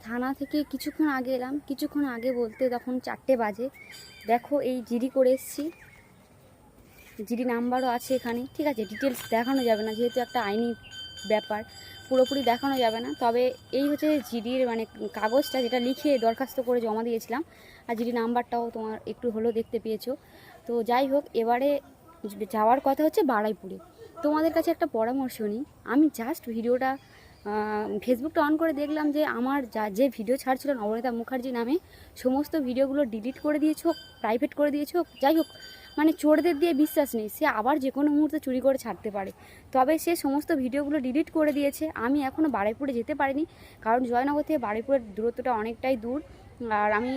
থানা থেকে কিছুক্ষণ আগে এলাম, কিছুক্ষণ আগে বলতে তখন 4টে বাজে। দেখো এই জিডি করে এসেছি, জিডি নাম্বারও আছে এখানে, ঠিক আছে। ডিটেলস দেখানো যাবে না যেহেতু একটা আইনি ব্যাপার, পুরোপুরি দেখানো যাবে না। তবে এই হচ্ছে জিডির মানে কাগজটা, যেটা লিখে দরখাস্ত করে জমা দিয়েছিলাম, আর জিডি নাম্বারটাও তোমার একটু হলেও দেখতে পেয়েছো। তো যাই হোক, এবারে যাওয়ার কথা হচ্ছে বারুইপুরে। তোমাদের কাছে একটা পরামর্শ নিই, আমি জাস্ট ভিডিওটা ফেসবুকটা অন করে দেখলাম যে আমার যে ভিডিও ছাড়ছিল নবনীতা মুখার্জি নামে, সমস্ত ভিডিওগুলো ডিলিট করে দিয়েছো, প্রাইভেট করে দিয়েছো। যাই হোক, মানে চোরদের দিয়ে বিশ্বাস নেই, সে আবার যে কোনো মুহূর্তে চুরি করে ছাড়তে পারে। তবে সে সমস্ত ভিডিওগুলো ডিলিট করে দিয়েছে। আমি এখনও বারুইপুরে যেতে পারিনি, কারণ জয়নগর থেকে বারুইপুরের দূরত্বটা অনেকটাই দূর। আর আমি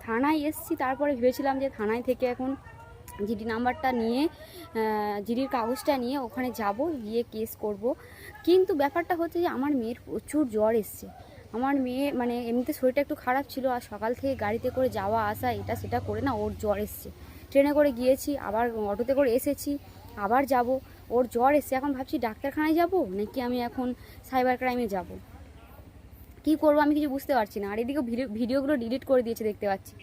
থানায় এসেছি, তারপরে ভেবেছিলাম যে থানায় থেকে এখন জিডি নাম্বারটা নিয়ে, জিডির কাগজটা নিয়ে ওখানে যাব, গিয়ে কেস করব। কিন্তু ব্যাপারটা হচ্ছে যে আমার মেয়ের প্রচুর জ্বর এসছে। আমার মেয়ে মানে এমনিতে শরীরটা একটু খারাপ ছিল, আর সকাল থেকে গাড়িতে করে যাওয়া আসা এটা সেটা করে না ওর জ্বর এসছে। ট্রেনে করে গিয়েছি, আবার অটোতে করে এসেছি, আবার যাব, ওর জ্বর এসছে। এখন ভাবছি ডাক্তারখানায় যাব নাকি আমি এখন সাইবার ক্রাইমে যাব, কী করবো আমি কিছু বুঝতে পারছি না। আর এদিকে ভিডিওগুলো ডিলিট করে দিয়েছে দেখতে পাচ্ছি।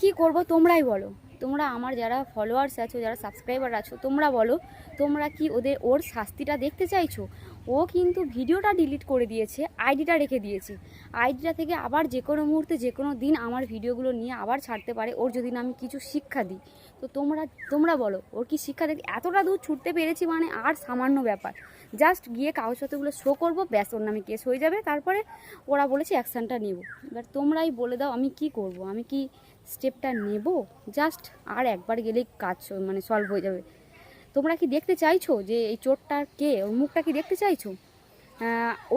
কি করব তোমরাই বলো, তোমরা আমার যারা ফলোয়ার্স আছো, যারা সাবস্ক্রাইবার আছো, তোমরা বলো, তোমরা কি ওর শাস্তিটা দেখতে চাইছো? ও কিন্তু ভিডিওটা ডিলিট করে দিয়েছে, আইডিটা রেখে দিয়েছে। আইডিটা থেকে আবার যে কোনো মুহূর্তে যে কোনো দিন আমার ভিডিওগুলো নিয়ে আবার ছাড়তে পারে, ওর যদি না আমি কিছু শিক্ষা দিই। তো তোমরা বলো, ওর কি শিক্ষা দেখে এতটা দূর ছুটতে পেরেছি? মানে আর সামান্য ব্যাপার, জাস্ট গিয়ে কাগজপত্রগুলো শো করবো, ব্যাস ওর নামে কেস হয়ে যাবে। তারপরে ওরা বলেছে অ্যাকশানটা নেব। এবার তোমরাই বলে দাও আমি কি করব, আমি কি স্টেপটা নেব? জাস্ট আর একবার গেলেই কাজ মানে সলভ হয়ে যাবে। তোমরা কি দেখতে চাইছো যে এই চোরটার কে, ওর মুখটা কি দেখতে চাইছো?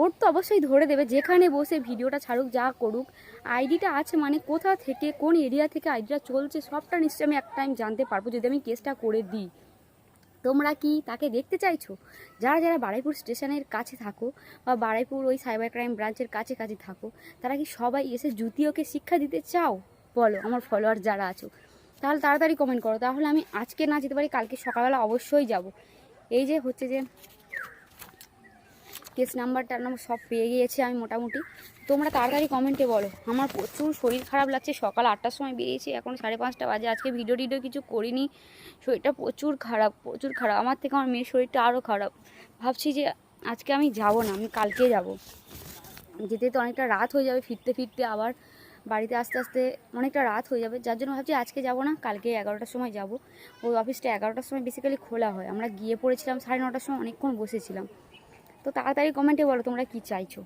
ওর তো অবশ্যই ধরে দেবে, যেখানে বসে ভিডিওটা ছাড়ুক, যা করুক। আইডিটা আছে মানে কোথা থেকে, কোন এরিয়া থেকে আইডিটা চলছে, সবটা নিশ্চয়ই আমি এক টাইম জানতে পারবো যদি আমি কেসটা করে দিই। তোমরা কি তাকে দেখতে চাইছো? যারা যারা বারুইপুর স্টেশনের কাছে থাকো, বা বারুইপুর ওই সাইবার ক্রাইম ব্রাঞ্চের কাছে কাছে থাকো, তারা কি সবাই এসে জুতিওকে শিক্ষা দিতে চাও? বলো আমার ফলোয়ার যারা আছো, তাহলে তাড়াতাড়ি কমেন্ট করো, তাহলে আমি আজকে না যেতে পারি কালকে সকালবেলা অবশ্যই যাব। এই যে হচ্ছে যে কেস নাম্বার সব পেয়ে গিয়েছি আমি মোটামুটি। তোমরা তাড়াতাড়ি কমেন্টে বলো। আমার প্রচুর শরীর খারাপ লাগছে, সকাল 8টার সময় বেরিয়েছি, এখন 5:30 বাজে। আজকে ভিডিও কিছু করিনি, শরীরটা প্রচুর খারাপ, প্রচুর খারাপ। আমার থেকে আমার মেয়ের শরীরটা আরও খারাপ। ভাবছি যে আজকে আমি যাব না, আমি কালকে যাব। যেতে তো অনেকটা রাত হয়ে যাবে, ফিরতে ফিরতে আবার বাড়িতে আস্তে আস্তে অনেকটা রাত হয়ে যাবে। যার জন্য ভাবছি আজকে যাব না, কালকে 11টার সময় যাব। ওই অফিসটা 11টার সময় বেসিক্যালি খোলা হয়, আমরা গিয়ে পড়েছিলাম 9:30টার সময়, অনেকক্ষণ বসেছিলাম। তো তাড়াতাড়ি কমেন্টে বলো তোমরা কি চাইছো।